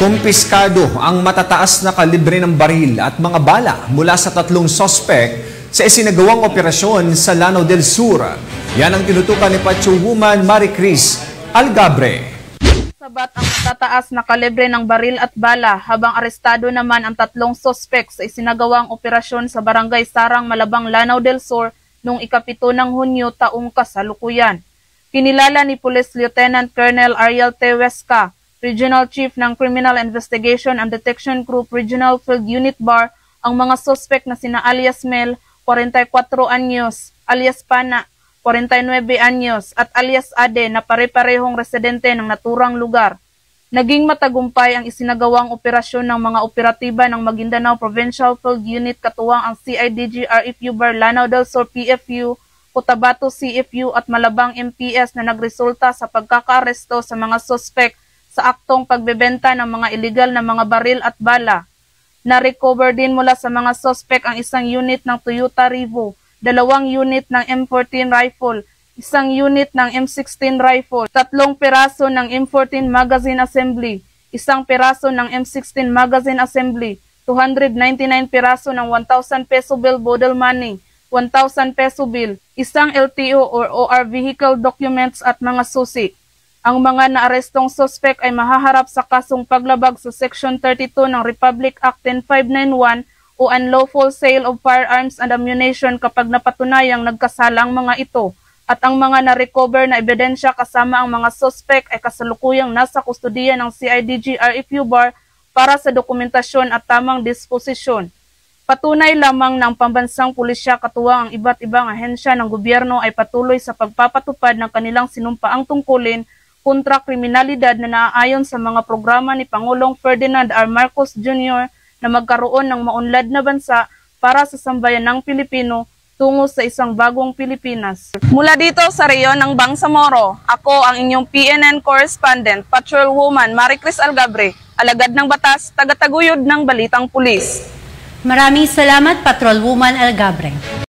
Kumpiskado ang matataas na kalibre ng baril at mga bala mula sa 3 sospek sa isinagawang operasyon sa Lanao del Sur. Yan ang tinutukan ni Patrolwoman Maricris Algabre. Sabat ang matataas na kalibre ng baril at bala habang arestado naman ang 3 sospek sa isinagawang operasyon sa Barangay Sarang, Malabang, Lanao del Sur noong ika-7 ng Hunyo taong kasalukuyan. Kinilala ni Police Lieutenant Colonel Ariel T. Huesca, Regional Chief ng Criminal Investigation and Detection Group Regional Field Unit Bar, ang mga sospek na sina alias Mel, 44 anyos, alias Pana, 49 anyos, at alias Ade na pare-parehong residente ng naturang lugar. Naging matagumpay ang isinagawang operasyon ng mga operatiba ng Maguindanao Provincial Field Unit katuwang ang CIDG RFU Bar Lanao del Sur PFU, Cotabato CFU at Malabang MPS na nagresulta sa pagkakaaresto sa mga sospek sa aktong pagbebenta ng mga illegal na mga baril at bala. Na-recover din mula sa mga sospek ang 1 unit ng Toyota Revo, 2 unit ng M14 rifle, 1 unit ng M16 rifle, 3 piraso ng M14 magazine assembly, 1 piraso ng M16 magazine assembly, 299 piraso ng 1,000 peso bill bodle money, 1,000 peso bill, 1 LTO or OR vehicle documents at mga susi. Ang mga naarestong sospek ay mahaharap sa kasong paglabag sa Section 32 ng Republic Act 10591 o unlawful sale of firearms and ammunition kapag napatunayang nagkasala ang mga ito, at ang mga na-recover na ebidensya kasama ang mga sospek ay kasalukuyang nasa kustudiya ng CIDG RFU Bar para sa dokumentasyon at tamang disposisyon. Patunay lamang ng pambansang pulisya katuwang ang iba't ibang ahensya ng gobyerno ay patuloy sa pagpapatupad ng kanilang sinumpaang tungkulin kontra kriminalidad na naaayon sa mga programa ni Pangulong Ferdinand R. Marcos Jr. na magkaroon ng maunlad na bansa para sa sambayan ng Pilipino tungo sa isang bagong Pilipinas. Mula dito sa reyon ng Bangsamoro, ako ang inyong PNN correspondent, Patrolwoman Maricris Algabre, alagad ng batas, tagataguyod ng Balitang Pulis. Maraming salamat, Patrolwoman Algabre.